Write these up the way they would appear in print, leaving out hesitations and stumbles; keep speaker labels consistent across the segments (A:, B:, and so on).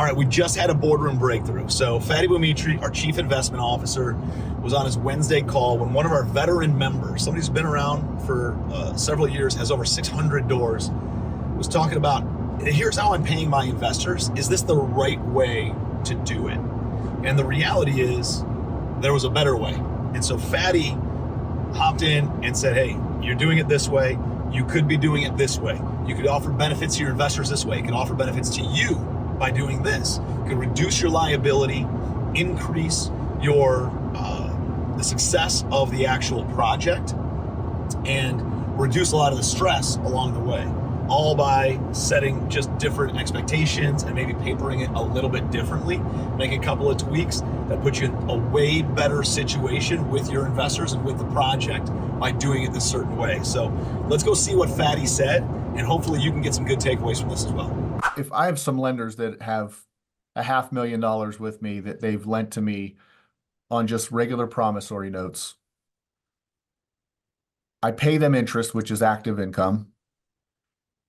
A: right, we just had a boardroom breakthrough. So Fadi Boumitri, our chief investment officer, was on his Wednesday call when one of our veteran members, somebody who's been around for several years, has over 600 doors, was talking about, here's how I'm paying my investors. Is this the right way to do it? And the reality is there was a better way. And so Fadi hopped in and said, hey, you're doing it this way. You could be doing it this way. You could offer benefits to your investors this way. You could offer benefits to you by doing this. You could reduce your liability, increase your the success of the actual project, and reduce a lot of the stress along the way, all by setting just different expectations and maybe papering it a little bit differently, make a couple of tweaks that put you in a way better situation with your investors and with the project by doing it this certain way. So let's go see what Fadi said, and hopefully you can get some good takeaways from this as well.
B: If I have some lenders that have $500,000 with me that they've lent to me on just regular promissory notes, I pay them interest, which is active income.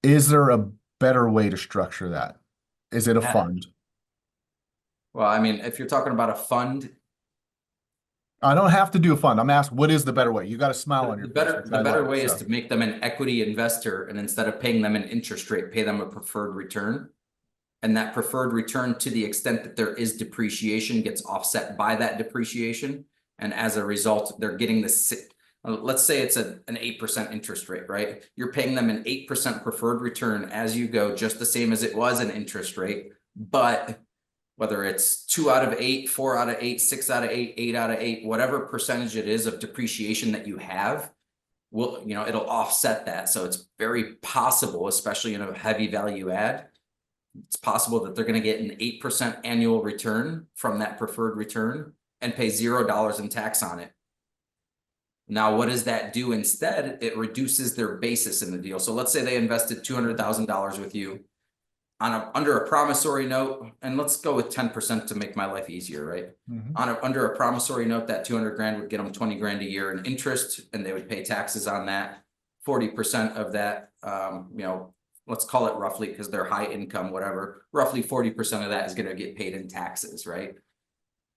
B: Is there a better way to structure that? Is it a fund?
C: Well, I mean, if you're talking about a fund,
B: I don't have to do a fund. I'm asking, what is the better way? You got a smile on your face.
C: the better way is to make them an equity investor, and instead of paying them an interest rate, pay them a preferred return. And that preferred return, to the extent that there is depreciation, gets offset by that depreciation. And as a result, they're getting this, let's say it's an 8% interest rate, right? You're paying them an 8% preferred return as you go, just the same as it was an interest rate. But whether it's 2 out of 8, 4 out of 8, 6 out of 8, 8 out of 8, whatever percentage it is of depreciation that you have, will, it'll offset that. So it's very possible, especially in a heavy value add, it's possible that they're going to get an 8% annual return from that preferred return and pay $0 in tax on it. Now, what does that do instead? It reduces their basis in the deal. So let's say they invested $200,000 with you on under a promissory note, and let's go with 10% to make my life easier, right? Under a promissory note, that 200 grand would get them 20 grand a year in interest, and they would pay taxes on that. 40% of that, let's call it roughly, because they're high income, whatever, roughly 40% of that is going to get paid in taxes, right?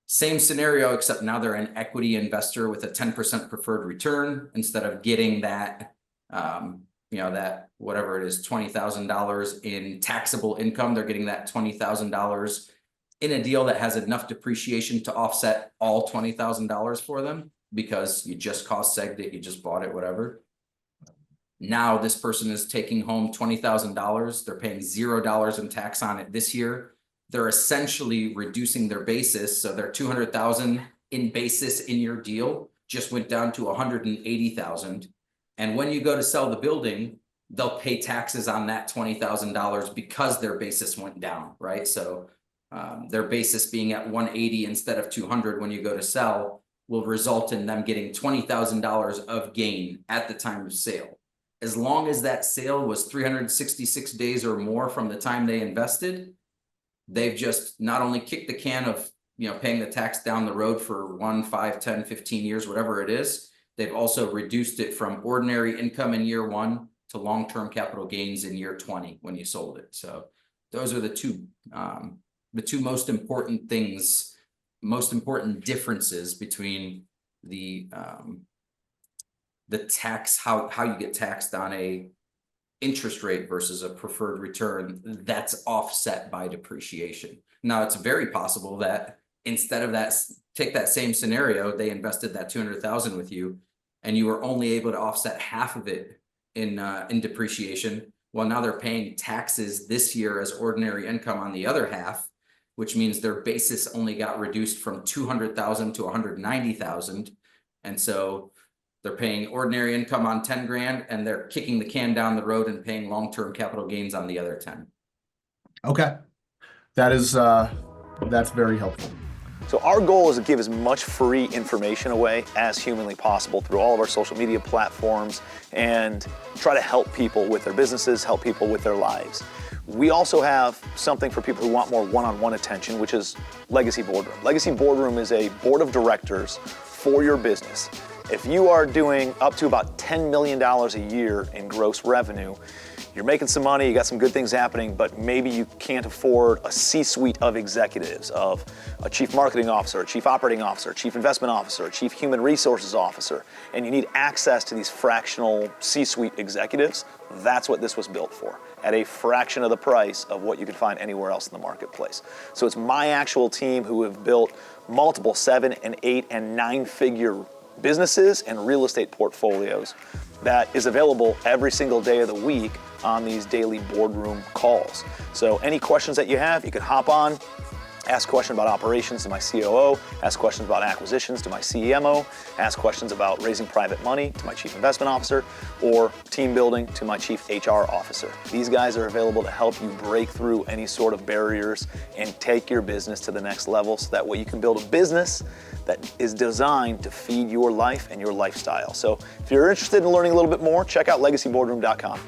C: Same scenario, except now they're an equity investor with a 10% preferred return. Instead of getting that, that whatever it is, $20,000 in taxable income, they're getting that $20,000 in a deal that has enough depreciation to offset all $20,000 for them, because you just cost segged it, you just bought it, whatever. Now this person is taking home $20,000. They're paying $0 in tax on it this year. They're essentially reducing their basis. So their $200,000 in basis in your deal just went down to $180,000. And when you go to sell the building, they'll pay taxes on that $20,000 because their basis went down, right? So their basis being at 180 instead of 200 when you go to sell will result in them getting $20,000 of gain at the time of sale. As long as that sale was 366 days or more from the time they invested, they've just not only kicked the can of paying the tax down the road for 1, 5, 10, 15 years, whatever it is, they've also reduced it from ordinary income in year 1 to long-term capital gains in year 20 when you sold it. So those are the two most important things, most important differences between the tax, how you get taxed on a interest rate versus a preferred return that's offset by depreciation. Now, it's very possible that instead of that, take that same scenario, they invested that $200,000 with you, and you were only able to offset half of it in depreciation. Well, now they're paying taxes this year as ordinary income on the other half, which means their basis only got reduced from $200,000 to $190,000, and so they're paying ordinary income on 10 grand, and they're kicking the can down the road and paying long-term capital gains on the other 10.
B: Okay. That's very helpful.
A: So our goal is to give as much free information away as humanly possible through all of our social media platforms and try to help people with their businesses, help people with their lives. We also have something for people who want more one-on-one attention, which is Legacy Boardroom. Legacy Boardroom is a board of directors for your business. If you are doing up to about $10 million a year in gross revenue, you're making some money, you got some good things happening, but maybe you can't afford a C-suite of executives, of a chief marketing officer, a chief operating officer, a chief investment officer, a chief human resources officer, and you need access to these fractional C-suite executives. That's what this was built for, at a fraction of the price of what you could find anywhere else in the marketplace. So it's my actual team who have built multiple 7 and 8 and 9-figure businesses and real estate portfolios that is available every single day of the week on these daily boardroom calls. So any questions that you have, you can hop on, ask questions about operations to my COO, ask questions about acquisitions to my CMO, ask questions about raising private money to my chief investment officer, or team building to my chief HR officer. These guys are available to help you break through any sort of barriers and take your business to the next level, so that way you can build a business that is designed to feed your life and your lifestyle. So if you're interested in learning a little bit more, check out legacyboardroom.com.